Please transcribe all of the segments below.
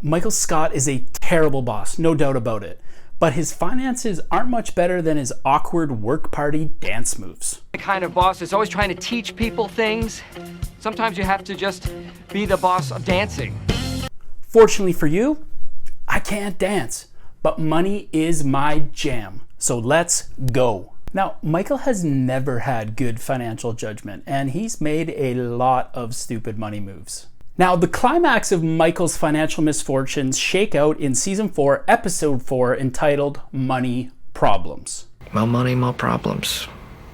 Michael Scott is a terrible boss, no doubt about it. But his finances aren't much better than his awkward work party dance moves. The kind of boss that's always trying to teach people things. Sometimes you have to just be the boss of dancing. Fortunately for you, I can't dance, but money is my jam. So let's go. Now, Michael has never had good financial judgment, and he's made a lot of stupid money moves. Now, the climax of Michael's financial misfortunes shake out in season 4, episode 4, entitled Money Problems. More money, more problems.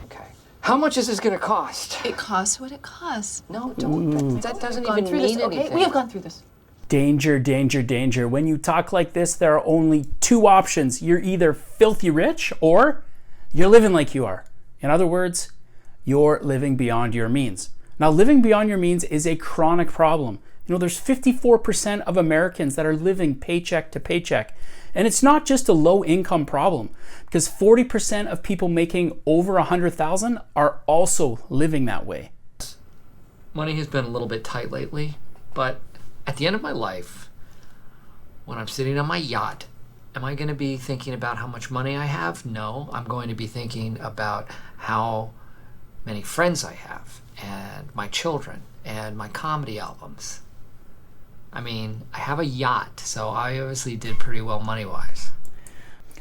Okay. How much is this gonna cost? It costs what it costs. No, don't. That doesn't even mean anything. Okay, we have gone through this. Danger, danger, danger. When you talk like this, there are only two options. You're either filthy rich or you're living like you are. In other words, you're living beyond your means. Now, living beyond your means is a chronic problem. You know, there's 54% of Americans that are living paycheck to paycheck. And it's not just a low income problem, because 40% of people making over $100,000 are also living that way. Money has been a little bit tight lately, but at the end of my life, when I'm sitting on my yacht, am I going to be thinking about how much money I have? No, I'm going to be thinking about how many friends I have, and my children, and my comedy albums. I mean, I have a yacht, so I obviously did pretty well money-wise.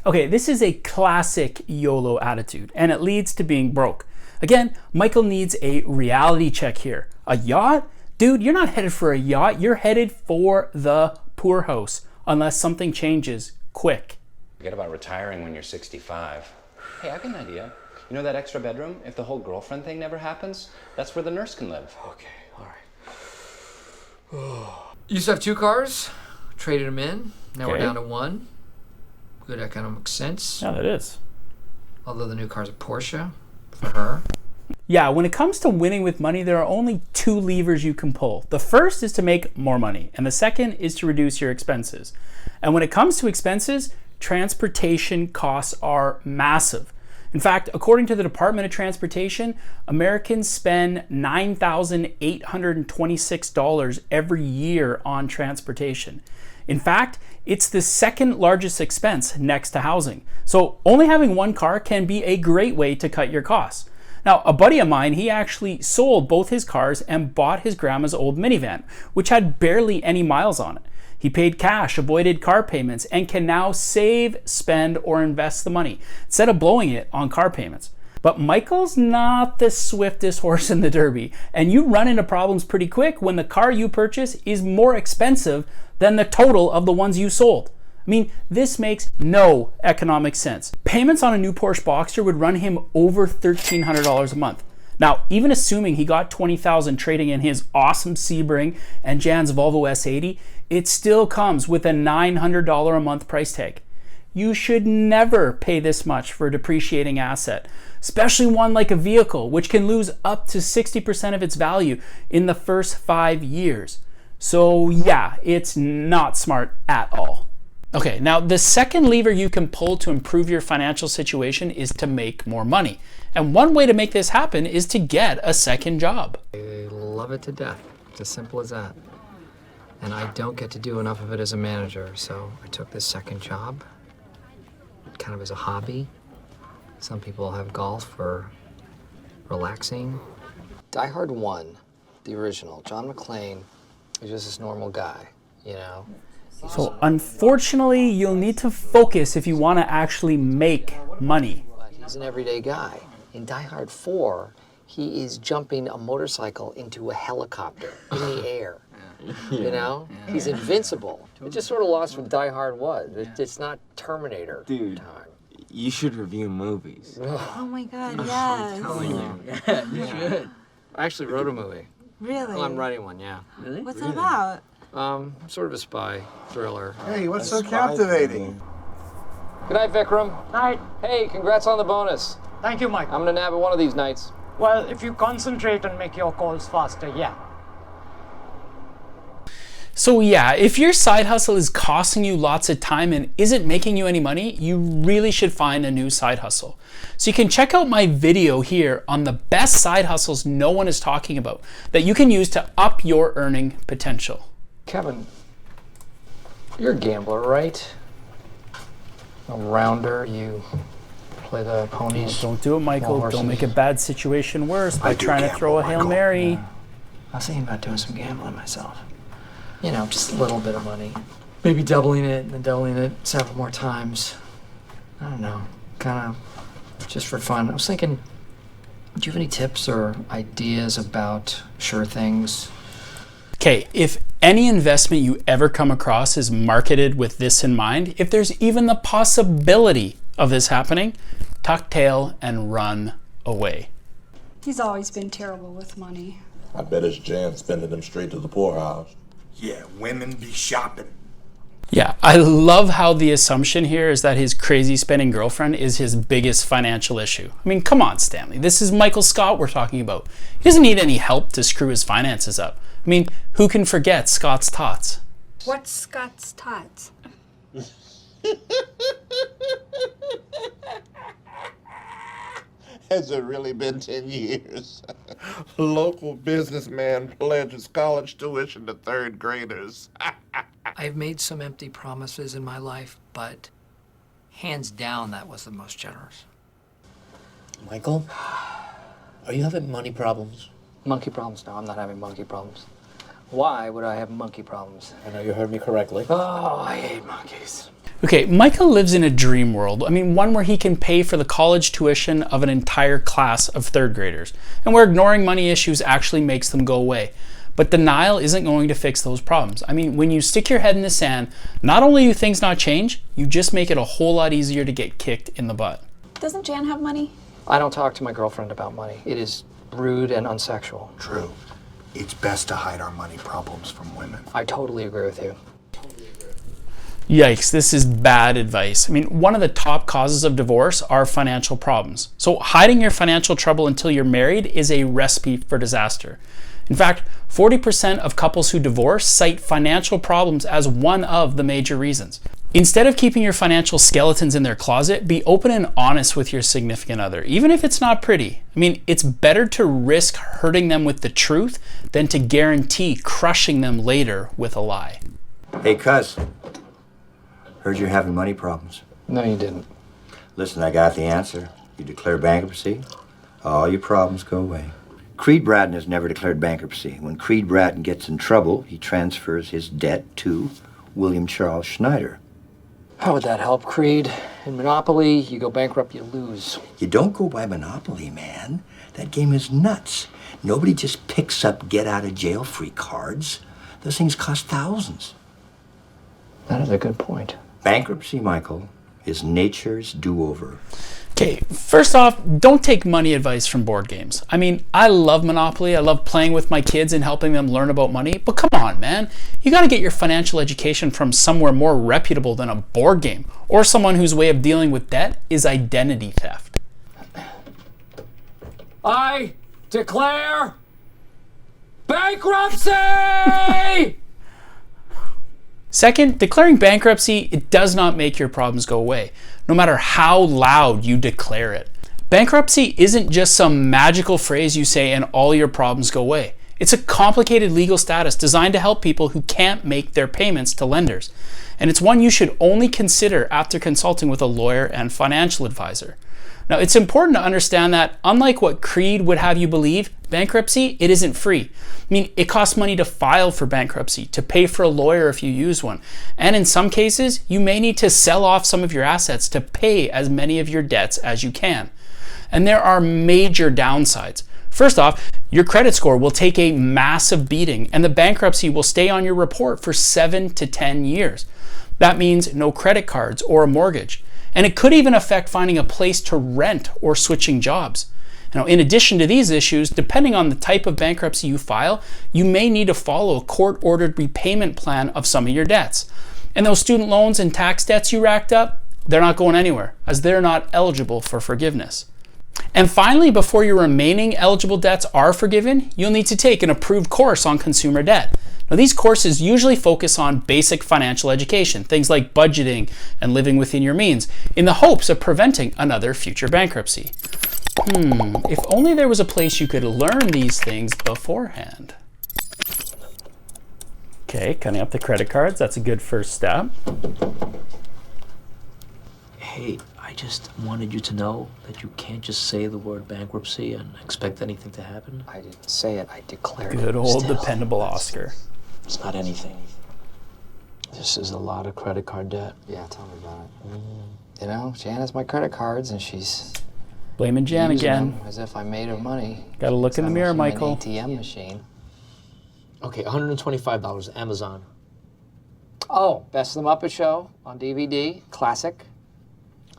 Okay, this is a classic YOLO attitude, and it leads to being broke. Again, Michael needs a reality check here. A yacht? Dude, you're not headed for a yacht, you're headed for the poorhouse, unless something changes quick. Forget about retiring when you're 65. Hey, I've got an idea. You know that extra bedroom? If the whole girlfriend thing never happens, that's where the nurse can live. Okay, all right. Used to have 2 cars, traded them in. Now we're down to 1. Good economic sense. Yeah, that is. Although the new car's a Porsche for her. Yeah, when it comes to winning with money, there are only 2 levers you can pull. The first is to make more money, and the second is to reduce your expenses. And when it comes to expenses, transportation costs are massive. In fact, according to the Department of Transportation, Americans spend $9,826 every year on transportation. In fact, it's the second largest expense next to housing. So only having 1 car can be a great way to cut your costs. Now, a buddy of mine, he actually sold both his cars and bought his grandma's old minivan, which had barely any miles on it. He paid cash, avoided car payments, and can now save, spend, or invest the money instead of blowing it on car payments. But Michael's not the swiftest horse in the Derby, and you run into problems pretty quick when the car you purchase is more expensive than the total of the ones you sold. I mean, this makes no economic sense. Payments on a new Porsche Boxster would run him over $1,300 a month. Now, even assuming he got $20,000 trading in his awesome Sebring and Jan's Volvo S80, it still comes with a $900 a month price tag. You should never pay this much for a depreciating asset, especially one like a vehicle, which can lose up to 60% of its value in the first 5 years. So yeah, it's not smart at all. Okay, now the second lever you can pull to improve your financial situation is to make more money. And one way to make this happen is to get a second job. I love it to death. It's as simple as that. And I don't get to do enough of it as a manager, so I took this second job, kind of as a hobby. Some people have golf for relaxing. Die Hard 1, the original, John McClane, is just this normal guy, you know? So unfortunately, you'll need to focus if you want to actually make money. He's an everyday guy. In Die Hard 4, he is jumping a motorcycle into a helicopter in the air. You know? He's invincible. It just sort of lost what Die Hard was. It's not Terminator time. You should review movies. Oh my God, yes. You should. I actually wrote a movie. Really? Well, I'm writing one, yeah. Really? What's it about? Sort of a spy thriller. Hey, what's so captivating? Good night, Vikram. Night. Hey, congrats on the bonus. Thank you, Mike. I'm gonna nab it one of these nights. Well, if you concentrate and make your calls faster, yeah. So yeah, if your side hustle is costing you lots of time and isn't making you any money, you really should find a new side hustle. So you can check out my video here on the best side hustles no one is talking about that you can use to up your earning potential. Kevin, You're a gambler, right? A rounder, you play the ponies. Don't do it, Michael. Don't make a bad situation worse by trying to throw a Hail Mary. Yeah. I was thinking about doing some gambling myself. You know, just a little bit of money. Maybe doubling it and then doubling it several more times. I don't know, kind of just for fun. I was thinking, do you have any tips or ideas about sure things? Okay, if any investment you ever come across is marketed with this in mind, if there's even the possibility of this happening, tuck tail and run away. He's always been terrible with money. I bet it's Jan spending them straight to the poorhouse. Yeah, women be shopping. Yeah, I love how the assumption here is that his crazy spending girlfriend is his biggest financial issue. I mean, come on, Stanley. This is Michael Scott we're talking about. He doesn't need any help to screw his finances up. I mean, who can forget Scott's tots? What's Scott's tots? Has it really been 10 years? Local businessman pledges college tuition to third graders. I've made some empty promises in my life, but hands down, that was the most generous. Michael, are you having money problems? Monkey problems? No, I'm not having monkey problems. Why would I have monkey problems? I know you heard me correctly. Oh, I hate monkeys. Okay, Michael lives in a dream world. I mean, one where he can pay for the college tuition of an entire class of third graders, and where ignoring money issues actually makes them go away. But denial isn't going to fix those problems. I mean, when you stick your head in the sand, not only do things not change, you just make it a whole lot easier to get kicked in the butt. Doesn't Jan have money? I don't talk to my girlfriend about money. It is rude and unsexual. True. It's best to hide our money problems from women. I totally agree with you. Yikes, this is bad advice. I mean, one of the top causes of divorce are financial problems. So hiding your financial trouble until you're married is a recipe for disaster. In fact, 40% of couples who divorce cite financial problems as one of the major reasons. Instead of keeping your financial skeletons in their closet, be open and honest with your significant other, even if it's not pretty. I mean, it's better to risk hurting them with the truth than to guarantee crushing them later with a lie. Hey, cuz. Heard you're having money problems. No, you didn't. Listen, I got the answer. You declare bankruptcy, all your problems go away. Creed Bratton has never declared bankruptcy. When Creed Bratton gets in trouble, he transfers his debt to William Charles Schneider. How would that help, Creed? In Monopoly, you go bankrupt, you lose. You don't go by Monopoly, man. That game is nuts. Nobody just picks up get-out-of-jail-free cards. Those things cost thousands. That is a good point. Bankruptcy, Michael, is nature's do-over. Okay, first off, don't take money advice from board games. I mean, I love Monopoly. I love playing with my kids and helping them learn about money. But come on, man. You got to get your financial education from somewhere more reputable than a board game, or someone whose way of dealing with debt is identity theft. I declare bankruptcy! Second, declaring bankruptcy, it does not make your problems go away, no matter how loud you declare it. Bankruptcy isn't just some magical phrase you say and all your problems go away. It's a complicated legal status designed to help people who can't make their payments to lenders. And it's one you should only consider after consulting with a lawyer and financial advisor. Now, it's important to understand that, unlike what Creed would have you believe, bankruptcy, it isn't free. I mean, it costs money to file for bankruptcy, to pay for a lawyer if you use one. And in some cases, you may need to sell off some of your assets to pay as many of your debts as you can. And there are major downsides. First off, your credit score will take a massive beating, and the bankruptcy will stay on your report for 7 to 10 years. That means no credit cards or a mortgage. And it could even affect finding a place to rent or switching jobs. Now, in addition to these issues, depending on the type of bankruptcy you file, you may need to follow a court-ordered repayment plan of some of your debts. And those student loans and tax debts you racked up, they're not going anywhere, as they're not eligible for forgiveness. And finally, before your remaining eligible debts are forgiven, you'll need to take an approved course on consumer debt. Now, these courses usually focus on basic financial education, things like budgeting and living within your means, in the hopes of preventing another future bankruptcy. If only there was a place you could learn these things beforehand. Okay, cutting up the credit cards. That's a good first step. Hey, I just wanted you to know that you can't just say the word bankruptcy and expect anything to happen. I didn't say it, I declared it. Good old Still, dependable Oscar. It's not anything. This is a lot of credit card debt. Yeah, tell me about it. You know, Jan has my credit cards and she's Blaming Jan using again. them as if I made her money. Gotta look in the mirror, An Michael. ATM machine. Okay, $125, Amazon. Oh, Best of the Muppet Show on DVD, classic.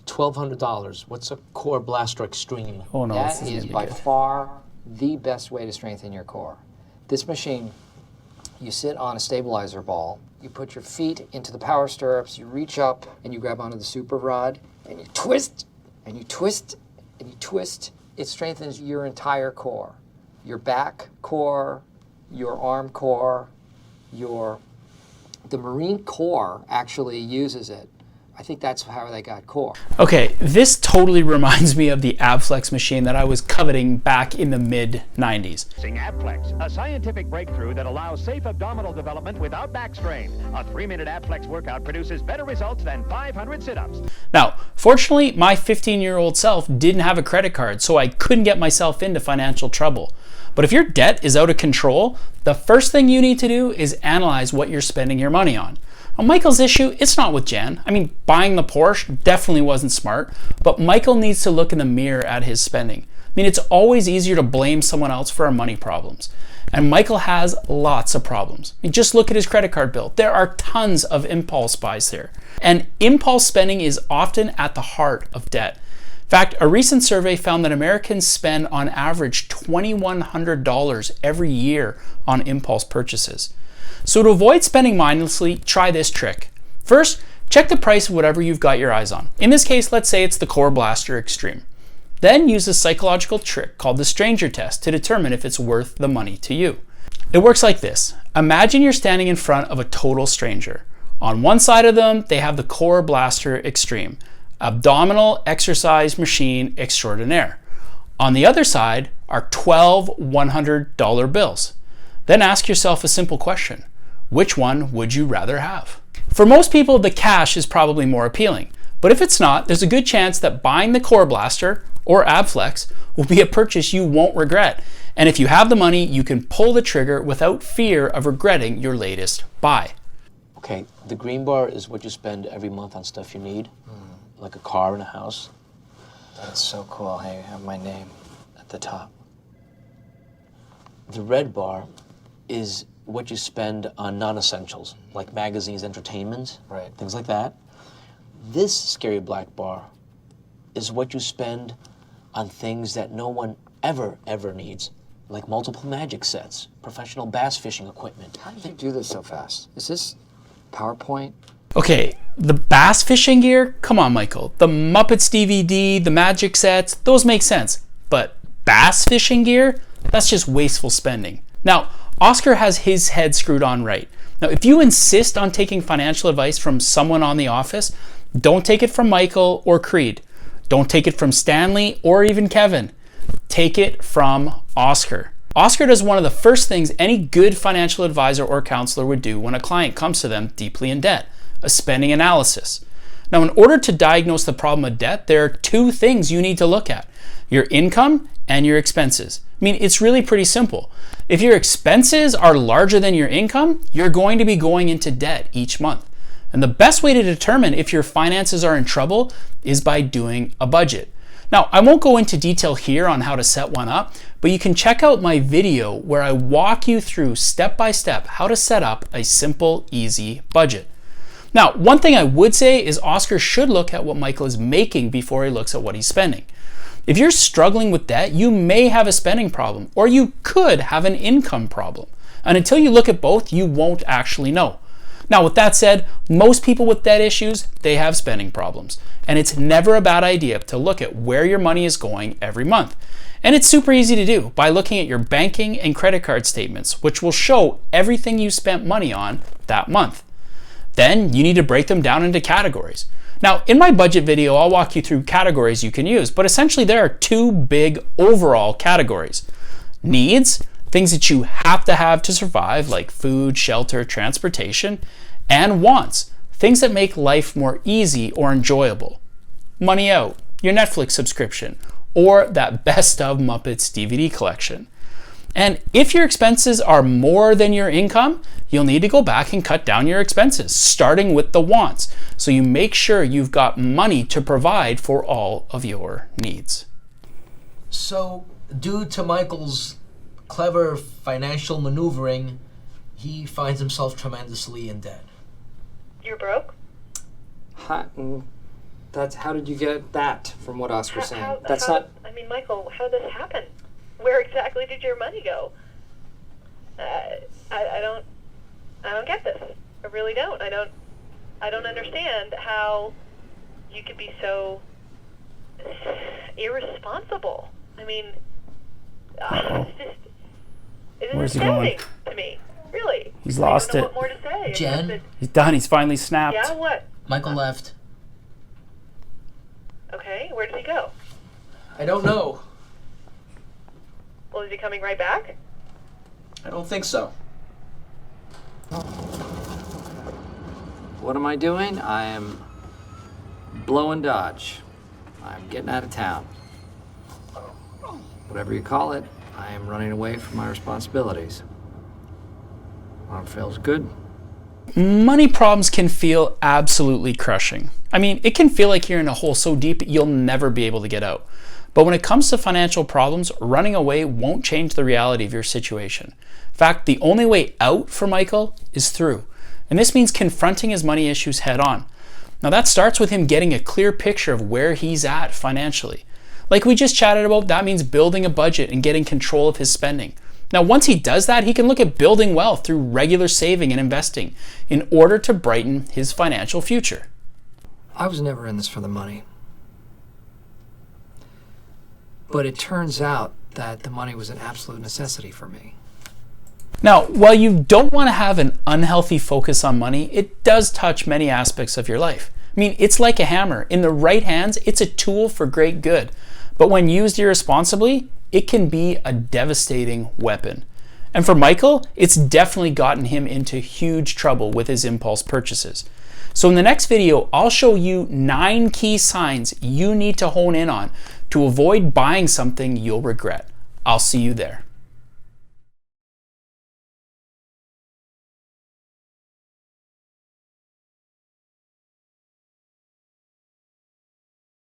$1,200. What's a Core Blaster Extreme? Oh no, this That is is gonna be by good. far the best way to strengthen your core. This machine, you sit on a stabilizer ball, you put your feet into the power stirrups, you reach up and you grab onto the super rod and you twist and you twist and you twist. It strengthens your entire core. Your back core, your arm core, the Marine Corps actually uses it. I think that's how they got core. Okay, this totally reminds me of the AbFlex machine that I was coveting back in the mid-90s. AbFlex, a scientific breakthrough that allows safe abdominal development without back strain. A 3-minute AbFlex workout produces better results than 500 sit-ups. Now, fortunately, my 15-year-old self didn't have a credit card, so I couldn't get myself into financial trouble. But if your debt is out of control, the first thing you need to do is analyze what you're spending your money on. Now, Michael's issue, it's not with Jan. I mean, buying the Porsche definitely wasn't smart, but Michael needs to look in the mirror at his spending. I mean, it's always easier to blame someone else for our money problems. And Michael has lots of problems. I mean, just look at his credit card bill. There are tons of impulse buys there. And impulse spending is often at the heart of debt. In fact, a recent survey found that Americans spend on average $2,100 every year on impulse purchases. So to avoid spending mindlessly, try this trick. First, check the price of whatever you've got your eyes on. In this case, let's say it's the Core Blaster Extreme. Then use a psychological trick called the stranger test to determine if it's worth the money to you. It works like this. Imagine you're standing in front of a total stranger. On one side of them, they have the Core Blaster Extreme, abdominal exercise machine extraordinaire. On the other side are 12 $100 bills. Then ask yourself a simple question. Which one would you rather have? For most people, the cash is probably more appealing. But if it's not, there's a good chance that buying the Core Blaster or AbFlex will be a purchase you won't regret. And if you have the money, you can pull the trigger without fear of regretting your latest buy. Okay, the green bar is what you spend every month on stuff you need, like a car and a house. That's so cool. Hey, I have my name at the top. The red bar is what you spend on non-essentials, like magazines, entertainment, Right. things like that. This scary black bar is what you spend on things that no one ever needs, like multiple magic sets, professional bass fishing equipment. How did you do this so fast? Is this PowerPoint? Okay, the bass fishing gear? Come on, Michael. The Muppets DVD, the magic sets, those make sense. But bass fishing gear? That's just wasteful spending. Now, Oscar has his head screwed on right. Now, if you insist on taking financial advice from someone on the office, don't take it from Michael or Creed. Don't take it from Stanley or even Kevin. Take it from Oscar. Oscar does one of the first things any good financial advisor or counselor would do when a client comes to them deeply in debt, a spending analysis. Now, in order to diagnose the problem of debt, there are two things you need to look at: your income and your expenses. I mean, it's really pretty simple. If your expenses are larger than your income, you're going to be going into debt each month. And the best way to determine if your finances are in trouble is by doing a budget. Now, I won't go into detail here on how to set one up, but you can check out my video where I walk you through step by step how to set up a simple, easy budget. Now, one thing I would say is Oscar should look at what Michael is making before he looks at what he's spending. If you're struggling with debt, you may have a spending problem, or you could have an income problem. And until you look at both, you won't actually know. Now, with that said, most people with debt issues, they have spending problems. And it's never a bad idea to look at where your money is going every month. And it's super easy to do by looking at your banking and credit card statements, which will show everything you spent money on that month. Then you need to break them down into categories. Now, in my budget video, I'll walk you through categories you can use, but essentially there are two big overall categories: needs things that you have to survive, like food, shelter, transportation, and wants, things that make life more easy or enjoyable. Money out, your Netflix subscription, or that Best of Muppets DVD collection. And if your expenses are more than your income, you'll need to go back and cut down your expenses, starting with the wants, so you make sure you've got money to provide for all of your needs. So, due to Michael's clever financial maneuvering, he finds himself tremendously in debt. You're broke? How did you get that from what Oscar's saying? I mean, Michael, how did this happen? Where exactly did your money go? I don't get this. I really don't. I don't understand how you could be so irresponsible. I mean, it's Where's he going? astounding to me. Really. He's lost I don't know it. what more to say. Jen? He's done. He's finally snapped. Yeah, what? Michael left. Okay, where did he go? I don't know. Well, is he coming right back? I don't think so. What am I doing? I am blowing Dodge. I'm getting out of town. Whatever you call it, I am running away from my responsibilities. Arm feels good. Money problems can feel absolutely crushing. I mean, it can feel like you're in a hole so deep you'll never be able to get out. But when it comes to financial problems, running away won't change the reality of your situation. In fact, the only way out for Michael is through. And this means confronting his money issues head on. Now that starts with him getting a clear picture of where he's at financially. Like we just chatted about, that means building a budget and getting control of his spending. Now, once he does that, he can look at building wealth through regular saving and investing in order to brighten his financial future. I was never in this for the money. But it turns out that the money was an absolute necessity for me. Now, while you don't want to have an unhealthy focus on money, it does touch many aspects of your life. I mean, it's like a hammer. In the right hands, it's a tool for great good. But when used irresponsibly, it can be a devastating weapon. And for Michael, it's definitely gotten him into huge trouble with his impulse purchases. So in the next video, I'll show you 9 key signs you need to hone in on to avoid buying something you'll regret. I'll see you there.